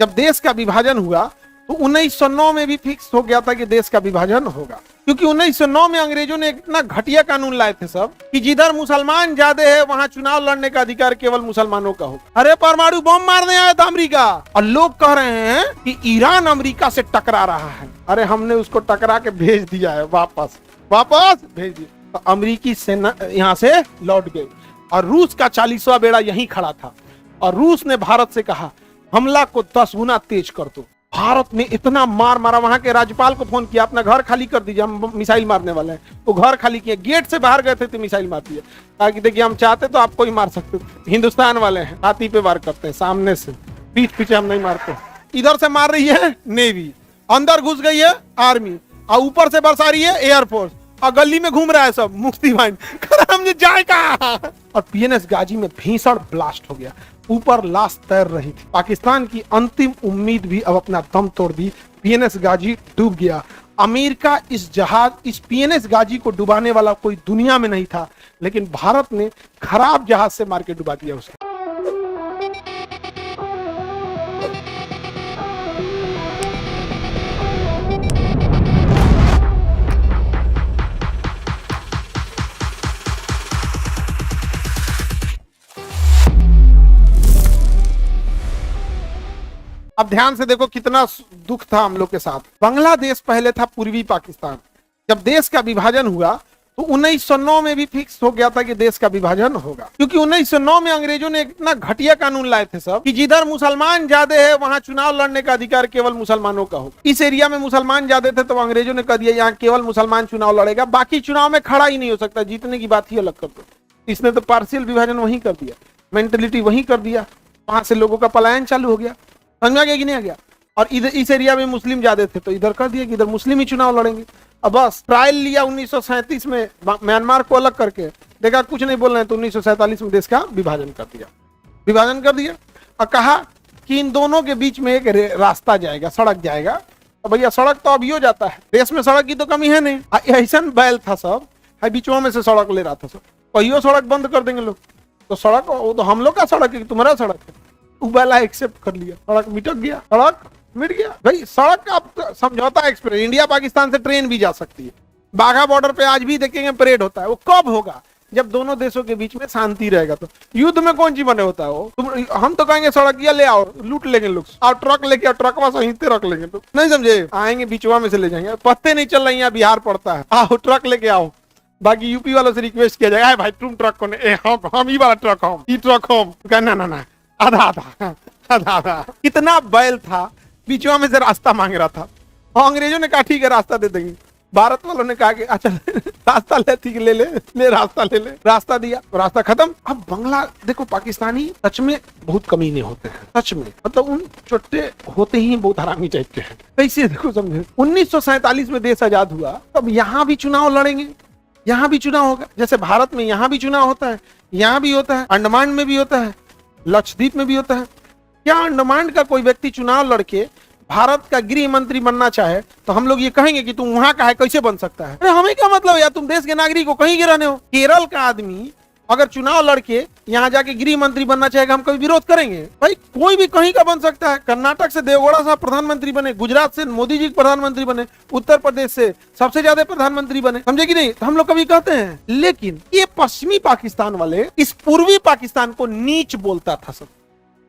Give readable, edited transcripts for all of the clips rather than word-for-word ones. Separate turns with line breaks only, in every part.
जब देश का विभाजन हुआ तो 1909 में भी फिक्स हो गया था कि देश का विभाजन होगा, क्योंकि 1909 में अंग्रेजों ने इतना घटिया कानून लाए थे सब कि जिधर मुसलमान ज्यादा है वहां चुनाव लड़ने का अधिकार केवल मुसलमानों का होगा। अरे परमाणु बम मारने आया था अमेरिका, और लोग कह रहे हैं कि ईरान अमेरिका से टकरा रहा है। अरे हमने उसको टकरा के भेज दिया है, वापस भेज दिया। तो अमेरिकी सेना यहाँ से लौट गई और रूस का 40वां बेड़ा यहीं खड़ा था, और रूस ने भारत से कहा हमला को 10 गुना तेज कर दो। भारत ने इतना मार मारा, वहां के राज्यपाल को फोन किया अपना घर खाली कर दीजिए, हम मिसाइल मारने वाले हैं। वो घर खाली किए, गेट से बाहर गए थे तो मिसाइल मार दिए, ताकि देखिए हम चाहते तो आपको ही मार सकते, हिंदुस्तान वाले हैं छाती पे वार करते हैं, सामने से, पीठ पीछे हम नहीं मारते। इधर से मार रही है नेवी, अंदर घुस गई है आर्मी, और ऊपर से बरसा रही है एयरफोर्स, और गली में घूम रहा है सब मुफ्ती भाई, हमने जाए कहा। और पीएनएस गाजी में भीषण ब्लास्ट हो गया, ऊपर लाश तैर रही थी। पाकिस्तान की अंतिम उम्मीद भी अब अपना दम तोड़ दी, पीएनएस गाजी डूब गया। अमेरिका इस पीएनएस गाजी को डुबाने वाला कोई दुनिया में नहीं था, लेकिन भारत ने खराब जहाज से मार के डुबा दिया उसे। अब ध्यान से देखो कितना दुख था हम लोग के साथ। बांग्लादेश पहले था पूर्वी पाकिस्तान। जब देश का विभाजन हुआ तो 1909 में भी फिक्स हो गया था कि देश का विभाजन होगा, क्योंकि 1909 में अंग्रेजों ने इतना घटिया कानून लाए थे सब कि जिधर मुसलमान ज्यादा है वहां चुनाव लड़ने का अधिकार केवल मुसलमानों का होगा। इस एरिया में मुसलमान ज्यादा थे तो अंग्रेजों ने कह दिया यहाँ केवल मुसलमान चुनाव लड़ेगा, बाकी चुनाव में खड़ा ही नहीं हो सकता, जीतने की बात ही अलग कर दो। इसने तो पार्शियल विभाजन वहीं कर दिया, मेंटेलिटी वहीं कर दिया, वहां से लोगों का पलायन चालू हो गया। समझ में आ गया कि नहीं आ गया? और इधर इस एरिया में मुस्लिम ज्यादा थे तो इधर कर दिया कि इधर मुस्लिम ही चुनाव लड़ेंगे। अब बस ट्रायल लिया 1937 में म्यांमार को अलग करके, देखा कुछ नहीं बोल रहे तो 1947 में देश का विभाजन कर दिया और कहा कि इन दोनों के बीच में एक रास्ता जाएगा, सड़क जाएगा। तो भैया सड़क तो अभी हो जाता है, देश में सड़क की तो कमी है नहीं। ऐसा बैल था सब, बीचों में से सड़क ले रहा था सब, कहियो सड़क बंद कर देंगे लोग, तो सड़क वो तो हम लोग का सड़क है, तुम्हारा सड़क है। उबाला एक्सेप्ट कर लिया, सड़क मिट गया भाई। सड़क का समझौता एक्सप्रेस, इंडिया पाकिस्तान से ट्रेन भी जा सकती है। बाघा बॉर्डर पे आज भी देखेंगे परेड होता है, वो कब होगा? जब दोनों देशों के बीच में शांति रहेगा। तो युद्ध में कौन सी बने होता है वो? हम तो कहेंगे सड़क ले आओ, लूट लेंगे लोग, और ट्रक लेके आओ, ट्रक वहां सही रख लेंगे, तो नहीं समझे, आएंगे बीचवा में से ले जाएंगे। पत्ते नहीं चल रहे, यहाँ बिहार पड़ता है, आओ ट्रक लेके आओ। बाकी यूपी वालों से रिक्वेस्ट किया जाएगा भाई तुम ट्रक को हम ही वाला ट्रक हम ई ट्रक हम, ना आधा कितना बैल था, बीचवा में से रास्ता मांग रहा था। और अंग्रेजों ने कहा ठीक है रास्ता दे देंगे, भारत वालों ने कहा कि अच्छा रास्ता ले, ठीक ले रास्ता ले, रास्ता दिया, रास्ता खत्म। अब बांग्ला देखो, पाकिस्तानी सच में बहुत कमीने होते हैं, सच में, मतलब उन छोटे होते ही बहुत हरामी टाइप के हैं। कैसे देखो समझे, 1947 में देश आजाद हुआ, तब यहाँ भी चुनाव लड़ेंगे, यहाँ भी चुनाव होगा। जैसे भारत में यहाँ भी चुनाव होता है, यहाँ भी होता है, अंडमान में भी होता है, लक्षद्वीप में भी होता है। क्या अंडमान का कोई व्यक्ति चुनाव लड़के भारत का गृह मंत्री बनना चाहे तो हम लोग ये कहेंगे कि तुम वहां का है, कैसे बन सकता है? अरे हमें क्या मतलब यार, तुम देश के नागरिक हो, कहीं के रहने हो। केरल का आदमी अगर चुनाव लड़के यहाँ जाके गृह मंत्री बनना चाहेगा, हम कभी विरोध करेंगे? भाई कोई भी कहीं का बन सकता है। कर्नाटक से देवगौड़ा साहब प्रधानमंत्री बने, गुजरात से मोदी जी प्रधानमंत्री बने, उत्तर प्रदेश से सबसे ज्यादा प्रधानमंत्री बने, समझे कि नहीं? तो हम लोग कभी कहते हैं, लेकिन ये पश्चिमी पाकिस्तान वाले इस पूर्वी पाकिस्तान को नीच बोलता था सब।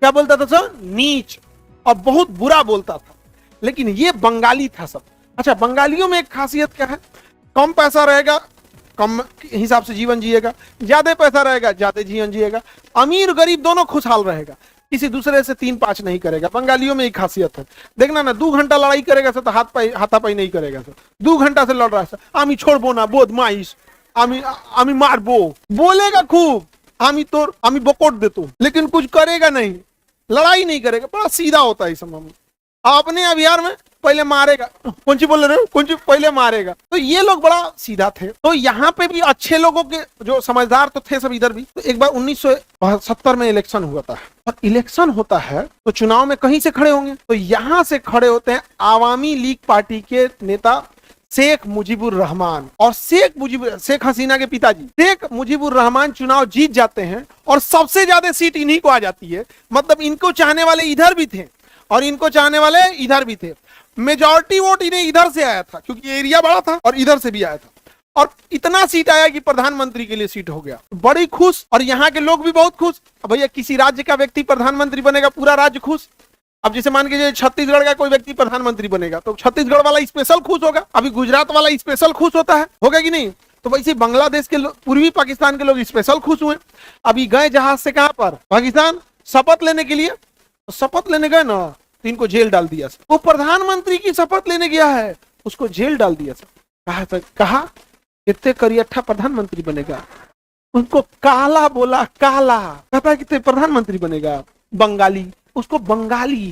क्या बोलता था सर? नीच, और बहुत बुरा बोलता था। लेकिन ये बंगाली था सब। अच्छा, बंगालियों में एक खासियत क्या है? कम पैसा रहेगा, कम हिसाब से जीवन जिएगा, ज्यादा पैसा रहेगा, ज्यादा जीवन जिएगा, अमीर गरीब दोनों खुशहाल रहेगा, किसी दूसरे से 3-5 नहीं करेगा। बंगालियों में एक खासियत है, देखना ना, 2 घंटा लड़ाई करेगा सर तो हाथापाई नहीं करेगा सर। 2 घंटा से लड़ रहा है सर, आमी छोड़बो ना बदमाइश, आमी मारबो, बोलेगा खूब, आमी बकोट देतो, लेकिन कुछ करेगा नहीं, लड़ाई नहीं करेगा। बड़ा सीधा होता है इस समय। अपने अभियान में पहले मारेगा, कौन सी बोल रहे हो, कौन सी पहले मारेगा। तो ये लोग बड़ा सीधा थे। तो यहाँ पे भी अच्छे लोगों के जो समझदार तो थे सब इधर भी। तो एक बार 1970 में इलेक्शन हुआ था, और इलेक्शन होता है तो चुनाव में कहीं से खड़े होंगे, तो यहाँ से खड़े होते हैं आवामी लीग पार्टी के नेता शेख मुजीबुर रहमान, और शेख हसीना के पिताजी शेख मुजीबुर रहमान चुनाव जीत जाते हैं, और सबसे ज्यादा सीट इन्हीं को आ जाती है। मतलब इनको चाहने वाले इधर भी थे और इनको चाहने वाले इधर भी थे। मेजॉरिटी वोट इन्हें इधर से आया था क्योंकि एरिया बड़ा था और इधर से भी आया था, और इतना सीट आया कि प्रधानमंत्री के लिए सीट हो गया। बड़ी खुश, और यहाँ के लोग भी बहुत खुश। भैया किसी राज्य का व्यक्ति प्रधानमंत्री बनेगा, पूरा राज्य खुश। अब जैसे मान के छत्तीसगढ़ का कोई व्यक्ति प्रधानमंत्री बनेगा तो छत्तीसगढ़ वाला स्पेशल खुश होगा, अभी गुजरात वाला स्पेशल खुश होगा कि नहीं। तो वैसे बांग्लादेश के पूर्वी पाकिस्तान के लोग स्पेशल खुश हुए। अभी गए जहाज से कहां पर, पाकिस्तान, शपथ लेने के लिए। तो शपथ लेने गए ना तो इनको जेल डाल दिया। वो प्रधानमंत्री की शपथ लेने गया है, उसको जेल डाल दिया। कहा इतने करियठा प्रधानमंत्री बनेगा, उनको काला बोला, काला कहता कि प्रधानमंत्री बनेगा। बंगाली, उसको बंगाली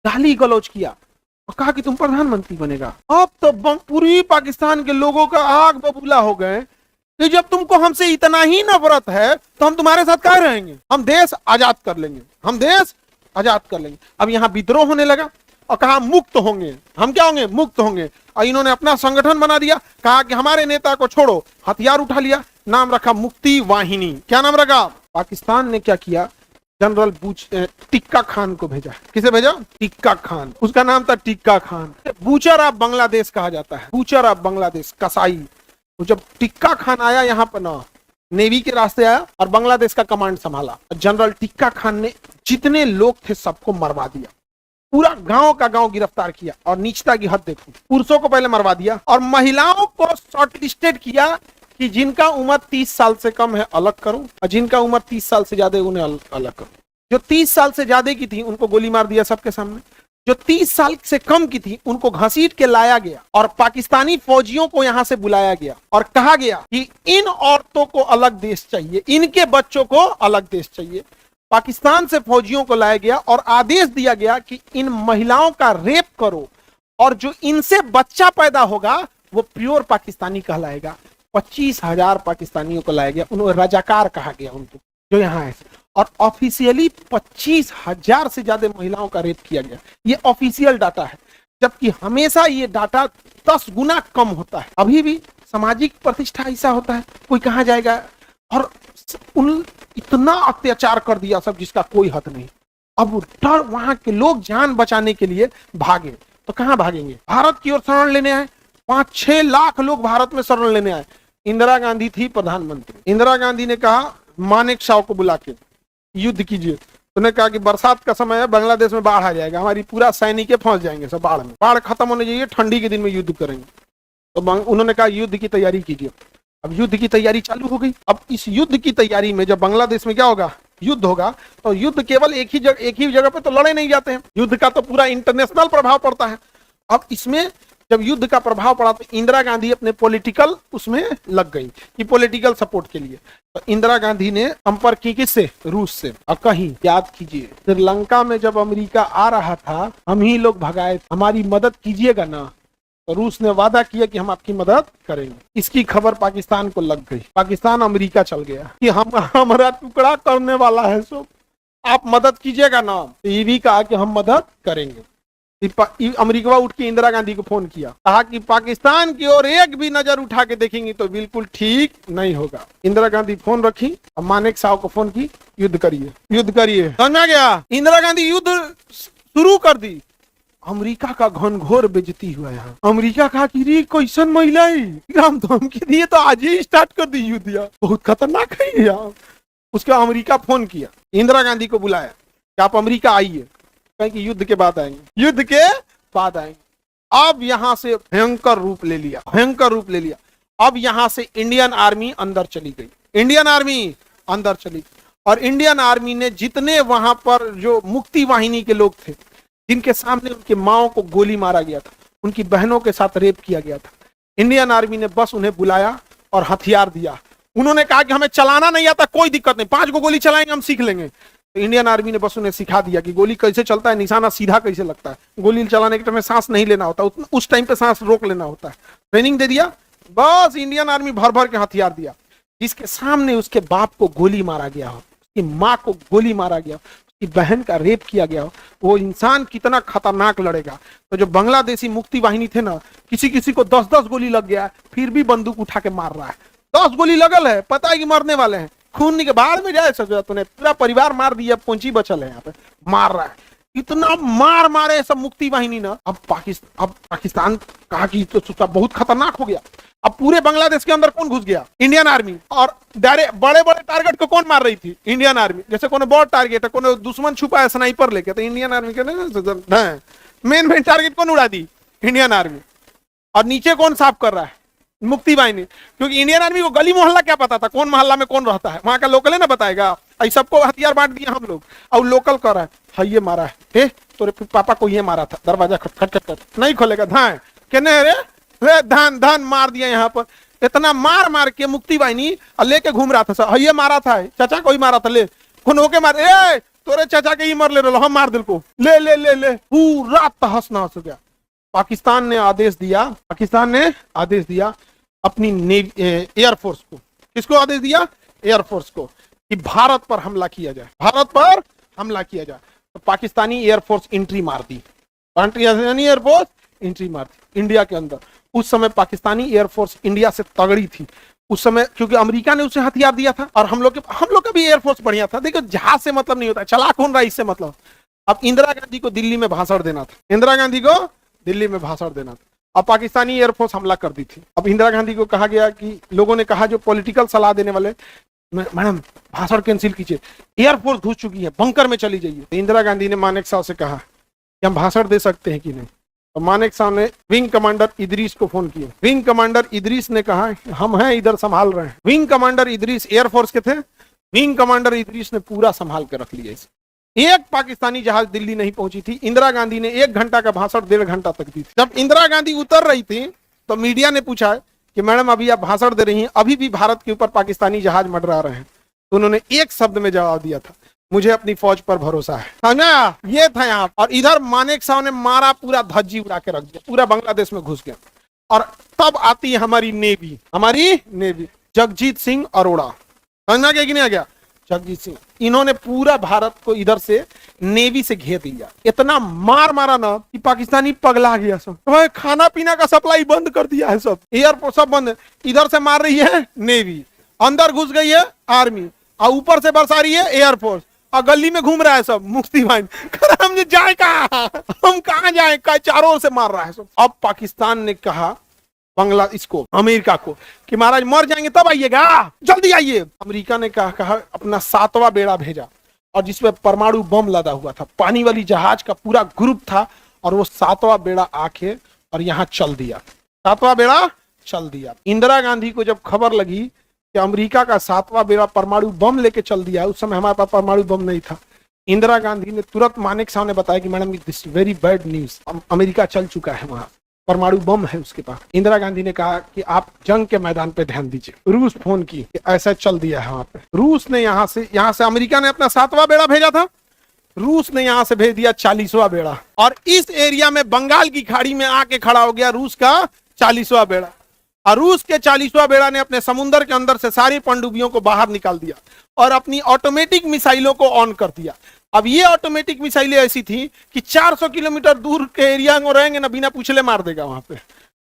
गाली गलौज किया और कहा कि तुम प्रधानमंत्री बनेगा। अब तो पूर्वी पाकिस्तान के लोगों का आग बबूला हो गए कि जब तुमको हमसे इतना ही नफरत है तो हम तुम्हारे साथ क्या रहेंगे, हम देश आजाद कर लेंगे, हम देश आजाद कर लेंगे। अब यहाँ विद्रोह होने लगा और कहा मुक्त होंगे, हम क्या होंगे, मुक्त होंगे। और इन्होंने अपना संगठन बना दिया, कहा कि हमारे नेता को छोड़ो, हथियार उठा लिया, नाम रखा मुक्ति वाहिनी। क्या नाम रखा? पाकिस्तान ने क्या किया, जनरल टिक्का खान को भेजा। किसे भेजा? टिक्का खान, उसका नाम था टिक्का खान। बूचर ऑफ बांग्लादेश कहा जाता है, बूचर ऑफ बांग्लादेश, कसाई। तो जब टिक्का खान आया यहाँ पर ना, नेवी के रास्ते आया और बांग्लादेश का कमांड संभाला। जनरल टिक्का खान ने जितने लोग थे सबको मरवा दिया, पूरा गांव का गांव गिरफ्तार किया। और नीचता की हद देखो, पुरुषों को पहले मरवा दिया और महिलाओं को शॉर्टलिस्टेड किया कि जिनका उम्र 30 साल से कम है अलग करो, और जिनका उम्र 30 साल से ज्यादा है उन्हें अलग करो। जो 30 साल से ज्यादा की थी उनको गोली मार दिया सबके सामने, जो 30 साल से कम की थी उनको घसीट के लाया गया और पाकिस्तानी फौजियों को यहां से बुलाया गया और कहा गया कि इन औरतों को अलग देश चाहिए, इनके बच्चों को अलग देश चाहिए। पाकिस्तान से फौजियों को लाया गया और आदेश दिया गया कि इन महिलाओं का रेप करो और जो इनसे बच्चा पैदा होगा वो प्योर पाकिस्तानी कहलाएगा। 25,000 पाकिस्तानियों को लाया गया, उन्हें रजाकार कहा गया उनको, जो यहाँ है। और ऑफिशियली 25,000 से ज्यादा महिलाओं का रेप किया गया। ये ऑफिशियल डाटा है, जबकि हमेशा ये डाटा 10 गुना कम होता है। अभी भी सामाजिक प्रतिष्ठा ऐसा होता है, कोई कहाँ जाएगा। और उन इतना अत्याचार कर दिया सब जिसका कोई हद नहीं। अब डर, वहां के लोग जान बचाने के लिए भागे, तो कहाँ भागेंगे, भारत की ओर शरण लेने आए। 5-6 लाख लोग भारत में शरण लेने आए। इंदिरा गांधी थी प्रधानमंत्री। इंदिरा गांधी ने कहा मानेक शॉ को बुला के युद्ध कीजिए। उन्होंने कहा कि बरसात का समय है, बांग्लादेश में बाढ़ आ जाएगा, हमारी पूरा सैनिक फंस जाएंगे सब बाढ़ में, बाढ़ खत्म होने चाहिए, ठंडी के दिन में युद्ध करेंगे। तो उन्होंने कहा युद्ध की तैयारी कीजिए। अब युद्ध की तैयारी चालू हो गई। अब इस युद्ध की तैयारी में जब बांग्लादेश में क्या होगा, युद्ध होगा, तो युद्ध केवल एक ही जगह पे तो लड़े नहीं जाते हैं, युद्ध का तो पूरा इंटरनेशनल प्रभाव पड़ता है। अब इसमें जब युद्ध का प्रभाव पड़ा तो इंदिरा गांधी अपने पॉलिटिकल उसमें लग गई कि पॉलिटिकल सपोर्ट के लिए। तो इंदिरा गांधी ने संपर्क की किससे, रूस से। और कहीं याद कीजिए श्रीलंका में जब अमेरिका आ रहा था, हम ही लोग भगाए, हमारी मदद कीजिएगा ना। तो रूस ने वादा किया कि हम आपकी मदद करेंगे। इसकी खबर पाकिस्तान को लग गई, पाकिस्तान अमेरिका चल गया कि हमारा टुकड़ा करने वाला है, सो आप मदद कीजिएगा ना। तो ये भी कहा कि हम मदद करेंगे। अमेरिका उठ के इंदिरा गांधी को फोन किया, कहा कि पाकिस्तान की ओर एक भी नजर उठा के देखेंगी तो बिल्कुल ठीक नहीं होगा। इंदिरा गांधी फोन रखी और मानेक शॉ को फोन की, युद्ध करिए, युद्ध करिए। समझ में आ गया? इंदिरा गांधी युद्ध शुरू कर दी। अमेरिका का घनघोर बेइज्जती हुआ यहाँ। अमेरिका कहा कि रे कैसन महिला है, हम धमकी दिए तो आज ही स्टार्ट कर दी युद्ध, यार बहुत खतरनाक है यार। उसके अमेरिका फोन किया, इंदिरा गांधी को बुलाया कि आप अमेरिका आइए, कहें कि युद्ध के बाद आएंगे, युद्ध के बाद आएंगे। अब यहां से भयंकर रूप ले लिया, भयंकर रूप ले लिया। अब यहां से इंडियन आर्मी अंदर चली गई, इंडियन आर्मी अंदर चली। और इंडियन आर्मी ने जितने वहां पर जो मुक्ति वाहिनी के लोग थे, जिनके सामने उनके माओ को गोली मारा गया था, उनकी बहनों के साथ रेप किया गया था, इंडियन आर्मी ने बस उन्हें बुलाया और हथियार दिया। उन्होंने कहा कि हमें चलाना नहीं आता, कोई दिक्कत नहीं, 5 को गोली चलाएंगे, हम सीख लेंगे। तो इंडियन आर्मी ने बस उन्हें सिखा दिया कि गोली कैसे चलता है, निशाना सीधा कैसे लगता है, गोली चलाने के टाइम में सांस नहीं लेना होता, उस टाइम पे सांस रोक लेना होता है। ट्रेनिंग दे दिया, बस इंडियन आर्मी भर भर के हथियार दिया। जिसके सामने उसके बाप को गोली मारा गया हो, उसकी माँ को गोली मारा गया, उसकी बहन का रेप किया गया हो, वो इंसान कितना खतरनाक लड़ेगा। तो जो बांग्लादेशी मुक्ति वाहिनी थे ना, किसी किसी को 10-10 गोली लग गया है, फिर भी बंदूक उठा के मार रहा है। 10 गोली लगल है, पता है कि मरने वाले हैं, खून के बाहर में जाए सजा, तूने पूरा परिवार मार दिया, पहुंची बचल है यहाँ पे, मार रहा है। इतना मार मारे सब मुक्ति वाहिनी ना। अब पाकिस्तान कहा कि तो बहुत खतरनाक हो गया। अब पूरे बांग्लादेश के अंदर कौन घुस गया? Indian army. और डायरेक्ट बड़े बड़े टारगेट को कौन मार रही थी? Indian army. जैसे कोनो बॉट टारगेट है, कोनो दुश्मन छुपा है स्नाइपर लेके, तो इंडियन आर्मी के मेन टारगेट कौन उड़ा दी? Indian army. और नीचे कौन साफ कर रहा है? मुक्ति वाहिनी। क्योंकि इंडियन आर्मी को गली मोहल्ला क्या पता था, कौन मोहल्ला में कौन रहता है, वहां का लोकल है ना बताएगा। ऐसा सबको हथियार बांट दिया हम लोग, और लोकल कर रहा है ये मारा है, तोरे पापा को ये मारा था, दरवाजा खट नहीं खोलेगा, धान कहने रे धान धान मार दिया यहाँ पर। इतना मार मार के मुक्ति वाहिनी लेके घूम रहा था सर, ये मारा था चाचा को ही मारा था, ले कौन होके मार, ए तोरे चाचा के ही मर ले रहा, हम मार दिल को, ले ले ले ले, पूरा तहस नहस हो गया। पाकिस्तान ने आदेश दिया अपनी एयरफोर्स को। किसको आदेश दिया? एयरफोर्स को, कि भारत पर हमला किया जाए, भारत पर हमला किया जाए। तो पाकिस्तानी एयरफोर्स एंट्री मार दी, एयरफोर्स एंट्री मार दी इंडिया के अंदर। उस समय पाकिस्तानी एयरफोर्स इंडिया से तगड़ी थी उस समय, क्योंकि अमेरिका ने उसे हथियार दिया था, और हम लोग का भी एयरफोर्स बढ़िया था। देखो जहाज से मतलब नहीं होता, चला कौन रहा इससे मतलब। अब इंदिरा गांधी को दिल्ली में भाषण देना था, अब पाकिस्तानी एयरफोर्स हमला कर दी थी। अब इंदिरा गांधी को कहा गया कि लोगों ने कहा, जो पॉलिटिकल सलाह देने वाले, मैडम भाषण कैंसिल कीजिए, एयरफोर्स घुस चुकी है, बंकर में चली जाइए। तो इंदिरा गांधी ने मानेक साहब से कहा कि हम भाषण दे सकते हैं कि नहीं। तो मानेक साहब ने विंग कमांडर इदरीस को फोन किया। विंग कमांडर इदरीस ने कहा हम हैं इधर, संभाल रहे हैं। विंग कमांडर इदरीस एयरफोर्स के थे, विंग कमांडर इदरीस ने पूरा संभाल के रख लिया इसे। एक पाकिस्तानी जहाज दिल्ली नहीं पहुंची थी। इंदिरा गांधी ने 1 घंटा का भाषण 1.5 घंटा तक दी थी। जब इंदिरा गांधी उतर रही थी तो मीडिया ने पूछा कि मैडम अभी आप भाषण दे रही हैं, अभी भी भारत के ऊपर पाकिस्तानी जहाज मंडरा रहे हैं। तो उन्होंने एक शब्द में जवाब दिया था, मुझे अपनी फौज पर भरोसा है। समझा? ये था यहाँ। और इधर मानेक साहब ने मारा, पूरा धज्जी उड़ा के रख दिया, पूरा बांग्लादेश में घुस गया। और तब आती है हमारी नेवी, जगजीत सिंह अरोड़ा। समझना क्या कि नहीं आ गया? जगजीत सिंह, इन्होंने पूरा भारत को इधर से नेवी से घेर दिया। इतना मार मारा ना कि पाकिस्तानी पगला गया सब। तो खाना पीना का सप्लाई बंद कर दिया है, सब एयरपोर्ट सब बंद है। इधर से मार रही है नेवी, अंदर घुस गई है आर्मी, और ऊपर से बरसा रही है एयरफोर्स, और गली में घूम रहा है सब मुक्ति वाहिनी। हम जाए कहाँ, हम कहाँ जाए, चारों ओर से मार रहा है सब। अब पाकिस्तान ने कहा अमेरिका को कि महाराज मर जाएंगे तब आइएगा, जल्दी आइए। अमेरिका ने कहा अपना 7वां बेड़ा भेजा, और जिसमें परमाणु बम लदा हुआ था, पानी वाली जहाज का पूरा ग्रुप था, और वो 7वां बेड़ा आके और यहाँ चल दिया। 7वां बेड़ा चल दिया। इंदिरा गांधी को जब खबर लगी कि अमेरिका का 7वां बेड़ा परमाणु बम लेके चल दिया, उस समय हमारे पास परमाणु बम नहीं था, इंदिरा गांधी ने तुरंत मानेक साहब ने बताया कि madam this very bad news, America चल चुका है, वहां परमाणु बम है उसके पास। इंदिरा गांधी ने कहा कि आप जंग के मैदान पे ध्यान दीजिए। रूस फोन की कि ऐसा चल दिया है वहां पे। रूस ने यहाँ से अमेरिका ने अपना 7वां बेड़ा भेजा था, रूस ने यहाँ से भेज दिया 40वां बेड़ा, और इस एरिया में बंगाल की खाड़ी में आके खड़ा हो गया रूस का 40वां बेड़ा। और रूस के 40वां बेड़ा ने अपने समुद्र के अंदर से सारी पनडुब्बियों को बाहर निकाल दिया और अपनी ऑटोमेटिक मिसाइलों को ऑन कर दिया। अब ये ऑटोमेटिक मिसाइलें ऐसी थी कि 400 किलोमीटर दूर के एरिया में रहेंगे ना, बिना पूछले मार देगा। वहां पे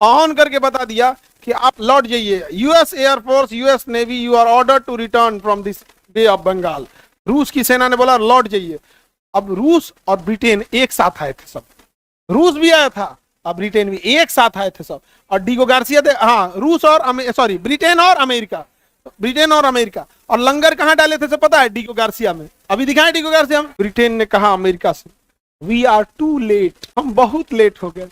ऑन करके बता दिया कि आप लौट जाइए, US air force, US navy, you are order to return from this bay of Bengal. रूस की सेना ने बोला लौट जाइए। अब रूस और ब्रिटेन एक साथ आए थे सब, रूस भी आया था और ब्रिटेन भी एक साथ आए थे सब। और डीगो गार्सिया ब्रिटेन और अमेरिका। और लंगर कहां डाले थे सब पता है? डीगो गार्सिया में। अभी दिखाएं डीगो गार्सिया में। ब्रिटेन ने कहा अमेरिका से वी आर टू लेट, हम बहुत लेट हो गए,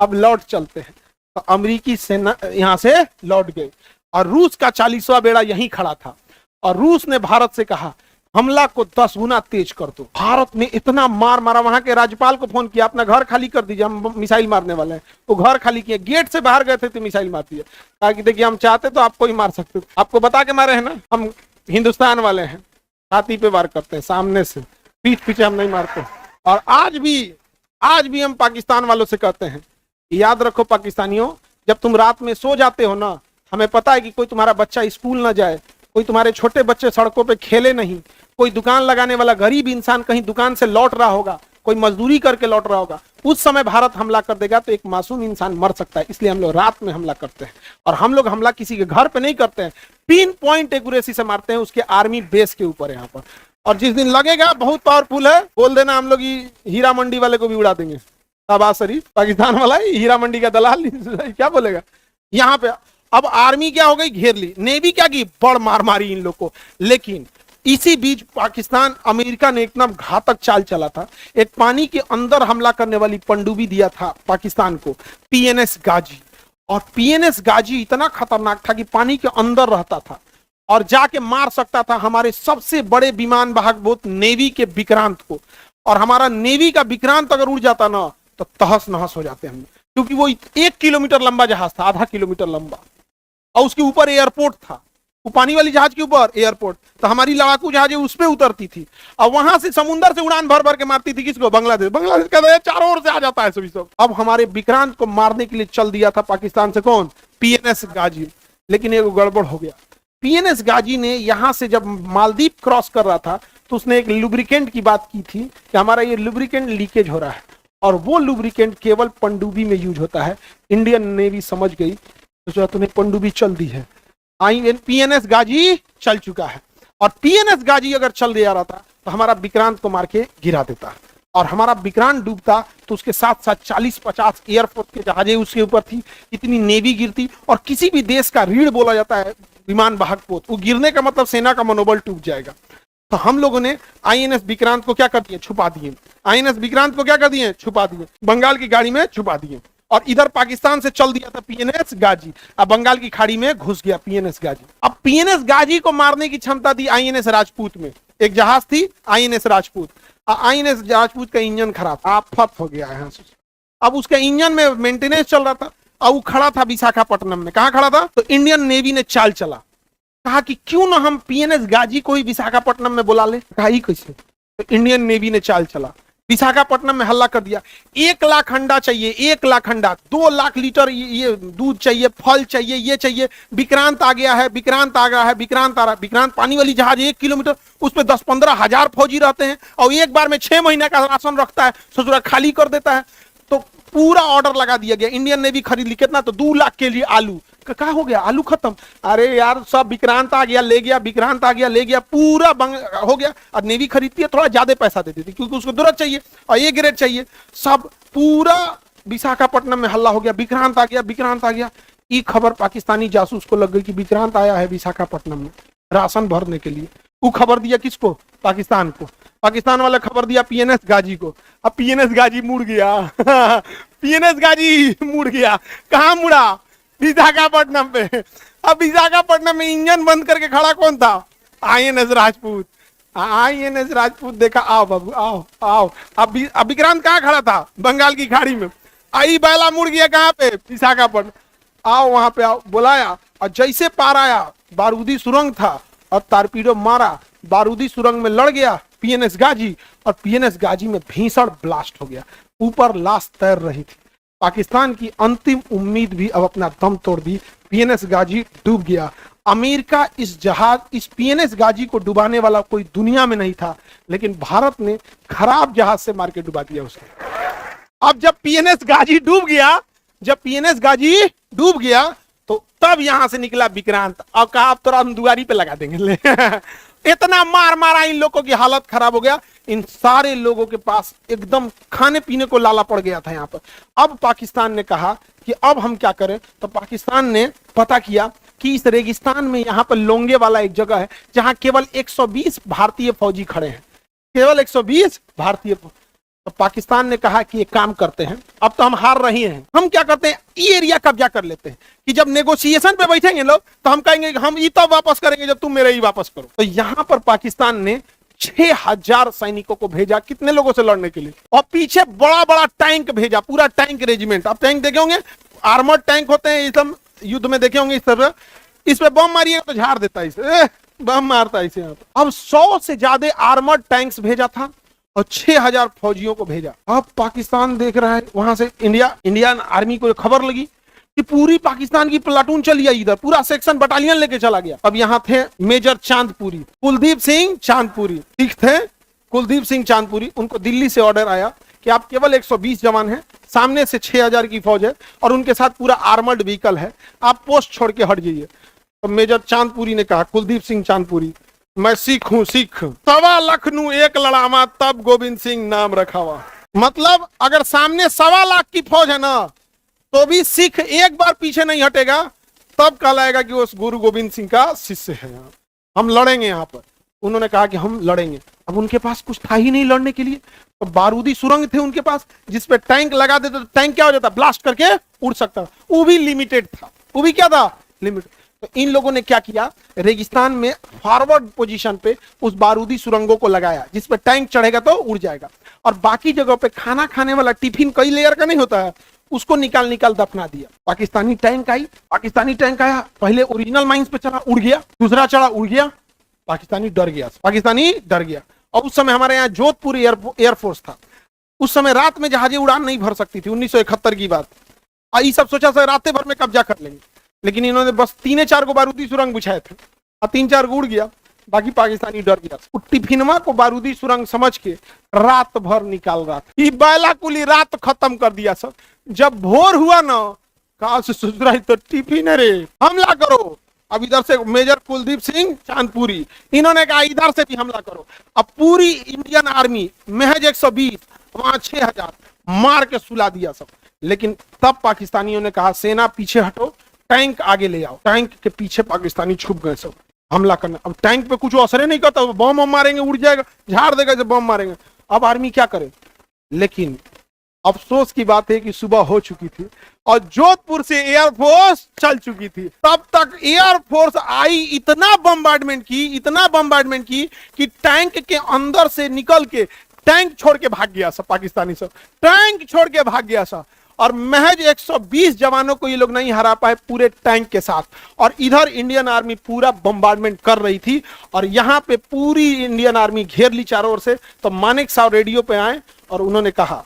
अब लौट चलते हैं। तो अमेरिकी सेना यहां से लौट गई और रूस का 40वां बेड़ा यहीं खड़ा था। और रूस ने भारत से कहा हमला को 10 गुना तेज कर दो। भारत ने इतना मार मारा, वहां के राज्यपाल को फोन किया अपना घर खाली कर दीजिए, हम मिसाइल मारने वाले हैं। वो घर खाली किए, गेट से बाहर गए थे तो मिसाइल मार दिए। कहा कि देखिए हम चाहते तो आपको ही मार सकते, आपको बता के मारे हैं ना, हम हिंदुस्तान वाले हैं, छाती पे वार करते हैं, सामने से, पीठ पीछे हम नहीं मारते। और आज भी हम पाकिस्तान वालों से कहते हैं, याद रखो पाकिस्तानियों, जब तुम रात में सो जाते हो ना, हमें पता है कि कोई तुम्हारा बच्चा स्कूल ना जाए, कोई तुम्हारे छोटे बच्चे सड़कों पे खेले नहीं, कोई दुकान लगाने वाला गरीब इंसान कहीं दुकान से लौट रहा होगा, कोई मजदूरी करके लौट रहा होगा, उस समय भारत हमला कर देगा तो एक मासूम इंसान मर सकता है। इसलिए हम लोग रात में हमला करते हैं। और हम लोग हमला किसी के घर पे नहीं करते हैं, पिन पॉइंट एक्यूरेसी से मारते हैं उसके आर्मी बेस के ऊपर। यहाँ पर और जिस दिन लगेगा बहुत पावरफुल है, बोल देना हम लोग हीरा मंडी वाले को भी उड़ा देंगे। शहबाज शरीफ पाकिस्तान वाला हीरा मंडी का दलाल क्या बोलेगा यहाँ पे। अब आर्मी क्या हो गई, घेर ली। नेवी क्या की, बड़ मार मारी इन लोग को। लेकिन इसी बीच पाकिस्तान, अमेरिका ने एकदम घातक चाल चला था। एक पानी के अंदर हमला करने वाली पनडुब्बी दिया था पाकिस्तान को, पीएनएस गाजी। और पीएनएस गाजी इतना खतरनाक था कि पानी के अंदर रहता था और जाके मार सकता था हमारे सबसे बड़े विमान वाहक बोट नेवी के विक्रांत को। और हमारा नेवी का विक्रांत अगर उड़ जाता ना तो तहस नहस हो जाते हम, क्योंकि वो 1 किलोमीटर लंबा जहाज था, आधा किलोमीटर लंबा, और उसके ऊपर एयरपोर्ट था। वो पानी वाली जहाज के ऊपर एयरपोर्ट, तो हमारी लड़ाकू जहाज उस पे उतरती थी और वहां से समुद्र से उड़ान भर भर के मारती थी। किसको, बांग्लादेश। बांग्लादेश का चारों ओर से आ जाता है सभी सब। अब हमारे विक्रांत को मारने के लिए चल दिया था पाकिस्तान से कौन, पीएनएस गाजी। लेकिन एक गड़बड़ हो गया। पीएनएस गाजी ने यहां से जब मालदीव क्रॉस कर रहा था तो उसने एक लुब्रिकेंट की बात की थी कि हमारा ये लुब्रिकेंट लीकेज हो रहा है, और वो लुब्रिकेंट केवल पनडुब्बी में यूज होता है। इंडियन नेवी समझ गई, तो तुम्हें पनडुब्बी चल दी है, पीएनएस गाजी चल चुका है। और पीएनएस गाजी अगर चल दिया रहता तो हमारा विक्रांत को मार के गिरा देता, और हमारा विक्रांत डूबता तो उसके साथ साथ 40-50 एयरफोर्स के जहाजें उसके ऊपर थी, इतनी नेवी गिरती। और किसी भी देश का रीढ़ बोला जाता है विमान वाहक पोत, वो गिरने का मतलब सेना का मनोबल टूट जाएगा। तो हम लोगों ने आईएनएस विक्रांत को क्या कर दिए, छुपा दिए। आईएनएस विक्रांत को क्या कर दिए, छुपा दिए, बंगाल की गाड़ी में छुपा दिए। और इधर पाकिस्तान से चल दिया था पीएनएस गाजी, अब बंगाल की खाड़ी में घुस गया पीएनएस गाजी। अब पीएनएस गाजी को मारने की क्षमता थी आईएनएस राजपूत में। एक जहाज थी आईएनएस राजपूत, आईएनएस राजपूत का इंजन खराब, आफत हो गया यहाँ से। अब उसके इंजन में मेंटेनेंस चल रहा था और वो खड़ा था विशाखापट्टनम में। कहाँ खड़ा था, तो इंडियन नेवी ने चाल चला, कहा कि क्यों ना हम पीएनएस गाजी को ही विशाखापट्टनम में बुला ले। कहा ही कैसे, तो इंडियन नेवी ने चाल चला, विशाखापट्टनम में हल्ला कर दिया। 1 लाख अंडा चाहिए, 1 लाख अंडा, 2 लाख लीटर ये दूध चाहिए, फल चाहिए, ये चाहिए। विक्रांत आ गया है, विक्रांत आ गया है, विक्रांत आ रहा है। विक्रांत पानी वाली जहाज 1 किलोमीटर, उस पर 10-15 हजार फौजी रहते हैं और एक बार में 6 महीने का राशन रखता है, ससुरा खाली कर देता है। तो पूरा ऑर्डर लगा दिया गया, इंडियन नेवी खरीद ली। कितना, तो 2 लाख के लिए आलू। क्या हो गया, आलू खत्म। अरे यार सब विक्रांत आ गया ले गया, विक्रांत आ गया ले गया, पूरा हो गया। और नेवी खरीदती है, थोड़ा ज्यादा पैसा देती थी क्योंकि उसको जरूरत चाहिए और ये ग्रेड चाहिए। सब पूरा विशाखापट्टनम में हल्ला हो गया, विक्रांत आ गया, विक्रांत आ गया। ये खबर पाकिस्तानी जासूस को लग गई कि विक्रांत आया है विशाखापट्टनम में राशन भरने के लिए। वो खबर दिया किसको, पाकिस्तान को। पाकिस्तान वाला खबर दिया पीएनएस गाजी को। अब पीएनएस गाजी मुड़ गया पीएनएस गाजी मुड़ गया। कहाँ मुड़ा, विशाखापट्टनम पे। अब विशाखापट्टनम में इंजन बंद करके खड़ा कौन था, आईएनएस राजपूत। आईएनएस राजपूत देखा, आओ बाबू आओ आओ। अब विक्रांत कहाँ खड़ा था, बंगाल की खाड़ी में। आई बैला मुड़ गया कहाँ पे, विशाखापट्टनम। आओ वहां पे आओ, बुलाया और जैसे पार आया, बारूदी सुरंग था और तारपीडो मारा, बारूदी सुरंग में लड़ गया पीएनएस गाजी और पीएनएस गाजी में भीषण ब्लास्ट हो गया। ऊपर लाश तैर रही थी। पाकिस्तान की अंतिम उम्मीद भी अब अपना दम तोड़ दी, पीएनएस गाजी डूब गया। अमेरिका इस पीएनएस गाजी को डुबाने वाला कोई दुनिया में नहीं था, लेकिन भारत ने खराब जहाज से मार के डुबा दिया उसे। अब जब पीएनएस गाजी डूब गया, तो तब यहां से निकला विक्रांत और कहा अब तो हम दुआरी पे लगा देंगे ले इतना मार मारा, इन लोगों की हालत खराब हो गया। इन सारे लोगों के पास एकदम खाने पीने को लाला पड़ गया था यहाँ पर। अब पाकिस्तान ने कहा कि अब हम क्या करें, तो पाकिस्तान ने पता किया कि इस रेगिस्तान में यहाँ पर लोंगे वाला एक जगह है जहां केवल 120 भारतीय फौजी खड़े हैं, केवल 120 भारतीय। तो पाकिस्तान ने कहा कि ये काम करते हैं, अब तो हम हार रहे हैं, हम क्या करते हैं, ये एरिया कब्जा कर लेते हैं कि जब नेगोशिएशन पे बैठेंगे लोग तो हम कहेंगे हम ये तब वापस करेंगे जब तुम मेरे ही वापस करो। तो यहां पर पाकिस्तान ने 6000 सैनिकों को भेजा, कितने लोगों से लड़ने के लिए, और पीछे बड़ा बड़ा टैंक भेजा, पूरा टैंक रेजिमेंट। अब टैंक देखे होंगे, आर्मर्ड टैंक होते हैं, इस युद्ध में देखे होंगे इस तरह। इस पे बम मारिएगा तो झाड़ देता है इसे, बम मारता है इसे। अब 100 से ज्यादा आर्मर्ड टैंक्स भेजा था और 6000 फौजियों को भेजा। अब पाकिस्तान देख रहा है, वहां से इंडियन आर्मी को खबर लगी कि पूरी पाकिस्तान की प्लाटून चली आई, इधर पूरा सेक्शन बटालियन लेके चला गया। अब यहाँ थे मेजर चांदपुरी, कुलदीप सिंह चांदपुरी, ठीक थे कुलदीप सिंह चांदपुरी। उनको दिल्ली से ऑर्डर आया कि आप केवल 120 जवान हैं, सामने से 6000 की फौज है और उनके साथ पूरा आर्मर्ड व्हीकल है, आप पोस्ट छोड़ के हट जाइए। तो मेजर चांदपुरी ने कहा, कुलदीप सिंह चांदपुरी, मैं सिख हूं सिख, 1.25 लाख नू एक लड़ावा तब गोविंद सिंह नाम रखावा। मतलब अगर सामने 1.25 लाख की फौज है ना, तो भी सिख एक बार पीछे नहीं हटेगा, तब कहलाएगा कि वो गुरु गोविंद सिंह का शिष्य है। हम लड़ेंगे यहाँ पर। उन्होंने कहा कि हम लड़ेंगे। अब उनके पास कुछ था ही नहीं लड़ने के लिए, तो बारूदी सुरंग थे उनके पास, जिसपे टैंक लगा देते तो टैंक क्या हो जाता, ब्लास्ट करके उड़ सकता। वो भी लिमिटेड था, वो भी क्या था, लिमिटेड। तो इन लोगों ने क्या किया, रेगिस्तान में फॉरवर्ड पोजीशन पे उस बारूदी सुरंगों को लगाया, जिसपे टैंक चढ़ेगा तो उड़ जाएगा। और बाकी जगह पे खाना खाने वाला टिफिन कई लेयर का नहीं होता है, उसको निकाल निकाल दफना दिया। पाकिस्तानी टैंक आया, पहले ओरिजिनल माइंस पे चढ़ा, उड़ गया, दूसरा चढ़ा, उड़ गया। पाकिस्तानी डर गया। और उस समय हमारे यहाँ जोधपुर एयरफोर्स था। उस समय रात में जहाजें उड़ान नहीं भर सकती थी, 1971 की बात। ये सब सोचा सर रात भर में कब्जा कर लेंगे, लेकिन इन्होंने बस 3-4 को बारूदी सुरंग बिछाए थे, और 3-4 को उड़ गया, बाकी पाकिस्तानी डर गया। टिफिनमा को बारूदी सुरंग समझ के रात भर निकाल रहा था। बैला कुली रात खत्म कर दिया सब। जब भोर हुआ ना, कहा से सोच रहा तो टिफिन रे, हमला करो। अब इधर से मेजर कुलदीप सिंह चांदपुरी, इन्होंने कहा इधर से भी हमला करो। अब पूरी इंडियन आर्मी महज 120, वहां 6000 मार के सुला दिया सब। लेकिन तब पाकिस्तानियों ने कहा सेना पीछे हटो, टैंक आगे ले आओ। टैंक के पीछे पाकिस्तानी छुप गए सब हमला करना। अब टैंक पे कुछ असर नहीं करता, बम मारेंगे, उड़ जाएगा, झाड़ देगा जब बम मारेंगे। अब आर्मी क्या करे। लेकिन अफसोस की बात है कि सुबह हो चुकी थी और जोधपुर से एयरफोर्स चल चुकी थी। तब तक एयरफोर्स आई, इतना बम्बार्डमेंट की कि टैंक के अंदर से निकल के टैंक छोड़ के भाग गया सब। पाकिस्तानी सब टैंक छोड़ के भाग गया सब। और महज 120 जवानों को ये लोग नहीं हरा पाए पूरे टैंक के साथ। और इधर इंडियन आर्मी पूरा बम्बार्डमेंट कर रही थी और यहाँ पे पूरी इंडियन आर्मी घेर ली चारों ओर से। तो मानेक साहब रेडियो पे आए और उन्होंने कहा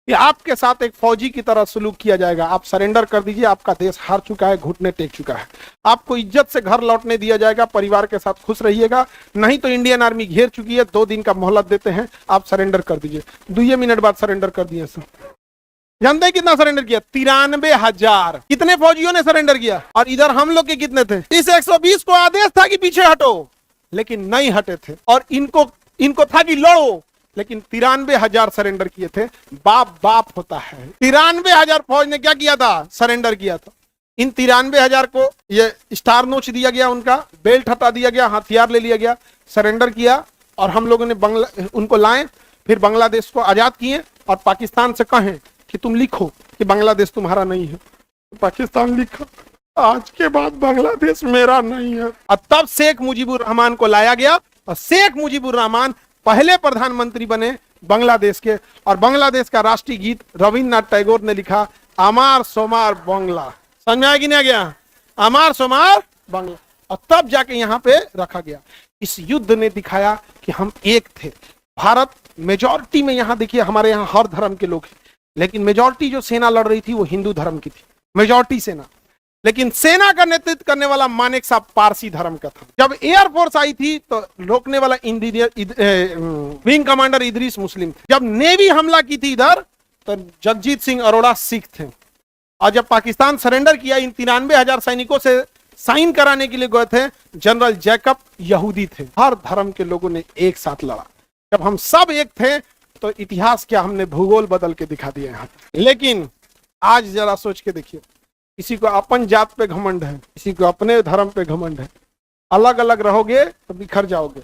कि आपके साथ एक फौजी की तरह सलूक किया जाएगा, आप सरेंडर कर दीजिए, आपका देश हार चुका है, घुटने टेक चुका है, आपको इज्जत से घर लौटने दिया जाएगा, परिवार के साथ खुश रहिएगा, नहीं तो इंडियन आर्मी घेर चुकी है, 2 दिन का मोहलत देते हैं, आप सरेंडर कर दीजिए। 2 मिनट बाद सरेंडर कर दिए सर। जानते हैं कितना सरेंडर किया? 93,000। कितने फौजियों ने सरेंडर किया? और इधर हम लोग के कितने थे? इस 120 को आदेश था कि पीछे हटो, लेकिन नहीं हटे थे। और इनको था कि लड़ो, लेकिन 93,000 सरेंडर किए थे। बाप होता है। 93,000 फौज ने क्या किया था? सरेंडर किया था। इन 93,000 को ये स्टार नोच दिया गया, उनका बेल्ट हटा दिया गया, हथियार ले लिया गया, सरेंडर किया। और हम लोगों ने उनको लाए, फिर बांग्लादेश को आजाद किए और पाकिस्तान से कहें कि तुम लिखो कि बांग्लादेश तुम्हारा नहीं है। तो पाकिस्तान लिखा आज के बाद बांग्लादेश मेरा नहीं है। और तब शेख मुजीबुर रहमान को लाया गया और शेख मुजीबुर रहमान पहले प्रधानमंत्री बने बांग्लादेश के। और बांग्लादेश का राष्ट्रीय गीत रविन्द्रनाथ टैगोर ने लिखा, आमार सोमार बांग्ला। समझ में आया कि नहीं आ गया? आमार सोमार बांग्ला। और तब जाके यहाँ पे रखा गया। इस युद्ध ने दिखाया कि हम एक थे। भारत मेजॉरिटी में, यहाँ देखिए हमारे यहाँ हर धर्म के लोग हैं, लेकिन मेजॉरिटी जो सेना लड़ रही थी वो हिंदू धर्म की थी, मेजॉरिटी सेना। लेकिन सेना का नेतृत्व करने वाला मानेक साहब पारसी धर्म का था। जब एयरफोर्स आई थी तो रोकने वाला विंग कमांडर इदरीस मुस्लिम थे। जब नेवी हमला की थी इधर, तो जगजीत सिंह अरोड़ा सिख थे। और जब पाकिस्तान सरेंडर किया, इन 93,000 सैनिकों से साइन कराने के लिए गए थे जनरल जैकब, यहूदी थे। हर धर्म के लोगों ने एक साथ लड़ा। जब हम सब एक थे तो इतिहास क्या, हमने भूगोल बदल के दिखा दिया यहाँ। लेकिन आज जरा सोच के देखिए, किसी को अपन जात पे घमंड है, किसी को अपने धर्म पे घमंड है। अलग अलग रहोगे तो बिखर जाओगे।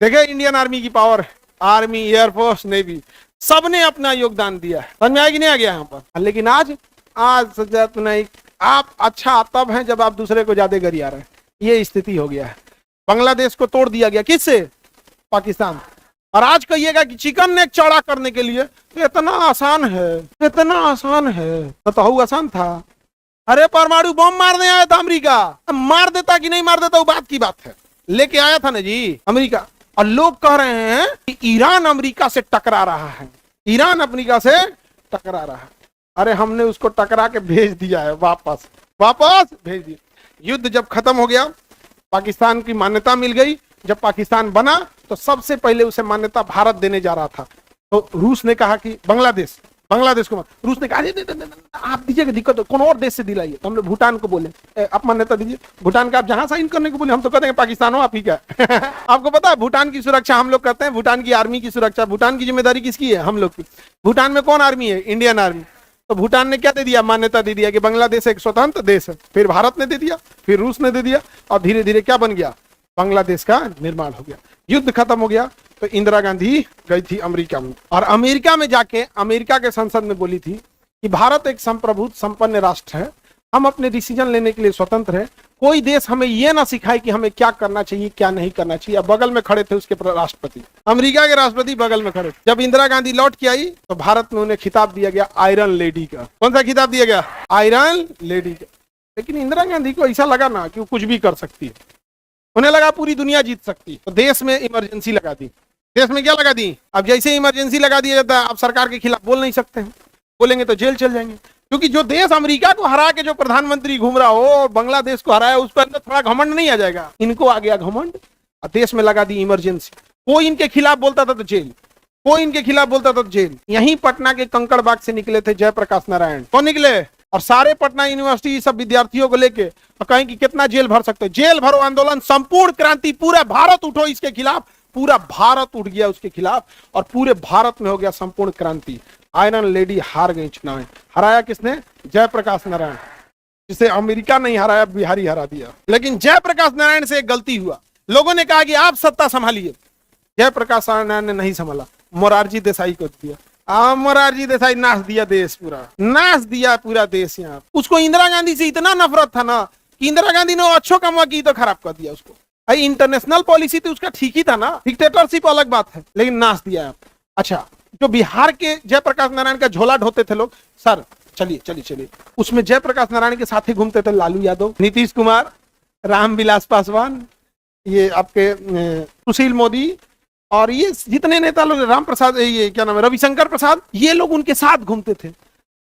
देखिए इंडियन आर्मी की पावर, आर्मी, एयरफोर्स, नेवी, सबने अपना योगदान दिया है। समझ में आया कि नहीं आ गया यहाँ पर? लेकिन आज सजात नहीं। आप अच्छा तब हैं जब आप दूसरे को ज्यादा गरिया रहे हैं। ये स्थिति हो गया है। बांग्लादेश को तोड़ दिया गया, किससे? पाकिस्तान। और आज कहिएगा कि चिकन नेक चौड़ा करने के लिए तो इतना आसान है, इतना आसान है। तो आसान था? अरे परमाणु बम मारने आया था अमेरिका। मार देता कि नहीं मार देता वो बात की बात है, लेके आया था ना जी अमेरिका। और लोग कह रहे हैं कि ईरान अमेरिका से टकरा रहा है, ईरान अमेरिका से टकरा रहा है। अरे हमने उसको टकरा के भेज दिया है, वापस भेज दिया। युद्ध जब खत्म हो गया, पाकिस्तान की मान्यता मिल गई। जब पाकिस्तान बना तो सबसे पहले उसे मान्यता भारत देने जा रहा था। तो रूस ने कहा कि बांग्लादेश को रूस ने कहा आप दीजिएगा, दिक्कत हो कौन और देश से दिलाइए। तो हम लोग भूटान को बोले आप मान्यता दीजिए। भूटान का आप जहां साइन करने को बोले हम तो कहते हैं पाकिस्तान हो आप ही क्या। आपको पता है भूटान की सुरक्षा हम लोग करते हैं, भूटान की आर्मी की सुरक्षा, भूटान की जिम्मेदारी किसकी है, हम लोग की। भूटान में कौन आर्मी है, इंडियन आर्मी। तो भूटान ने क्या दे दिया, मान्यता दे दिया कि बांग्लादेश एक स्वतंत्र देश है। फिर भारत ने दे दिया, फिर रूस ने दे दिया, और धीरे धीरे क्या बन गया, बांग्लादेश का निर्माण हो गया। युद्ध खत्म हो गया तो इंदिरा गांधी गई थी अमेरिका में, और अमेरिका में जाके अमेरिका के संसद में बोली थी कि भारत एक संप्रभुत्व संपन्न राष्ट्र है, हम अपने डिसीजन लेने के लिए स्वतंत्र है, कोई देश हमें यह ना सिखाए कि हमें क्या करना चाहिए क्या नहीं करना चाहिए। अब बगल में खड़े थे उसके राष्ट्रपति, अमेरिका के राष्ट्रपति बगल में खड़े। जब इंदिरा गांधी लौट के आई तो भारत में उन्हें खिताब दिया गया आयरन लेडी का। कौन सा खिताब दिया गया, आयरन लेडी का। लेकिन इंदिरा गांधी को ऐसा लगा ना कि वो कुछ भी कर सकती है, उन्हें लगा पूरी दुनिया जीत सकती है, तो देश में इमरजेंसी लगा दी। देश में क्या लगा दी, अब जैसे इमरजेंसी लगा दिया जाता है, अब सरकार के खिलाफ बोल नहीं सकते हैं, बोलेंगे तो जेल चल जाएंगे। क्योंकि जो देश अमेरिका को हरा के जो प्रधानमंत्री घूम रहा हो और बांग्लादेश को हराया, उस पर अंदर थोड़ा घमंड नहीं आ जाएगा, इनको आ गया घमंड, और देश में लगा दी इमरजेंसी। कोई इनके खिलाफ बोलता था तो जेल, कोई इनके खिलाफ बोलता था तो जेल। यहीं पटना के कंकड़बाग से निकले थे जयप्रकाश नारायण। कौन निकले, और सारे पटना यूनिवर्सिटी सब विद्यार्थियों को लेके, और कहें कि कितना जेल भर सकते, जेल भरो आंदोलन, संपूर्ण क्रांति, पूरा भारत उठो इसके खिलाफ। पूरा भारत उठ गया उसके खिलाफ, और पूरे भारत में हो गया संपूर्ण क्रांति। आयरन लेडी हार गई चुनाव। हराया किसने, जयप्रकाश नारायण, जिसे अमेरिका नहीं हराया, बिहारी हरा दिया। लेकिन जयप्रकाश नारायण से एक गलती हुआ, लोगों ने कहा कि आप सत्ता संभालिए, जयप्रकाश नारायण ने नहीं संभाला, मोरारजी देसाई को दिया। मोरारजी देसाई नाश दिया देश, पूरा नाश दिया पूरा देश। यहाँ उसको इंदिरा गांधी से इतना नफरत था ना कि इंदिरा गांधी ने अच्छो काम की तो खराब कर दिया उसको। इंटरनेशनल पॉलिसी थी उसका, ठीक ही था ना, डिक्टेटरशिप अलग बात है, लेकिन नाश दिया। अच्छा, जो बिहार के जयप्रकाश नारायण का झोला ढोते थे लोग, सर चलिए चलिए चलिए, उसमें जयप्रकाश नारायण के साथ ही घूमते थे लालू यादव, नीतीश कुमार, रामविलास पासवान, ये आपके सुशील मोदी, और ये जितने नेता लोग, राम प्रसाद, ये क्या नाम है, रविशंकर प्रसाद, ये लोग उनके साथ घूमते थे।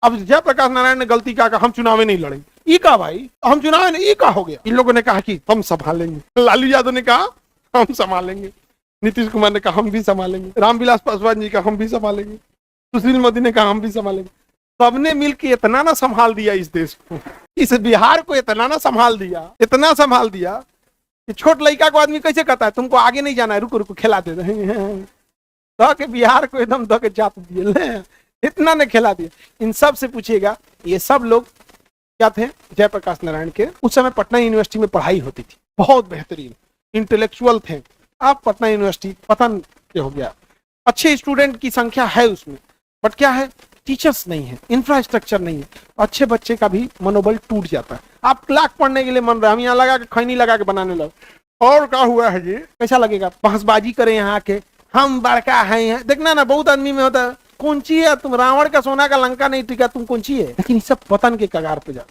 अब जयप्रकाश नारायण ने गलती कहा, हम चुनाव में नहीं लड़ेंगे। ये कहा भाई हम चुनाव में, ये कहा हो गया। इन लोगों ने कहा कि हम संभालेंगे, लालू यादव ने कहा हम संभालेंगे, नीतीश कुमार ने कहा हम भी संभालेंगे, रामविलास पासवान जी का हम भी संभालेंगे, सुशील मोदी ने कहा हम भी संभालेंगे। सबने मिलकर इतना ना संभाल दिया इस देश को, इस बिहार को इतना ना संभाल दिया, इतना संभाल दिया कि छोट लड़का को आदमी कैसे कहता है तुमको आगे नहीं जाना है, रुको रुको खिला दे रहे हैं, तो के बिहार को एकदम दो के जात दिए, इतना ने खिला दिया। इन सब से पूछिएगा, ये सब लोग क्या थे, जयप्रकाश नारायण के उस समय पटना यूनिवर्सिटी में पढ़ाई होती थी, बहुत बेहतरीन इंटेलेक्चुअल थे। अब पटना यूनिवर्सिटी पतन के हो गया, अच्छे स्टूडेंट की संख्या है उसमें, बट क्या है, टीचर्स नहीं है, इंफ्रास्ट्रक्चर नहीं है, अच्छे बच्चे का भी मनोबल टूट जाता है। आप क्लास पढ़ने के लिए मन रहा, हम यहाँ लगा के खैनी लगा के बनाने लगे, और क्या हुआ है जी, कैसा लगेगा, बहसबाजी करें यहाँ आके, हम बड़का है यहाँ, देखना ना बहुत आदमी में होता है, कौन ची है तुम, रावण का सोना का लंका नहीं टिका, तुम कौन ची है। लेकिन सब पतन के कगार पे जा,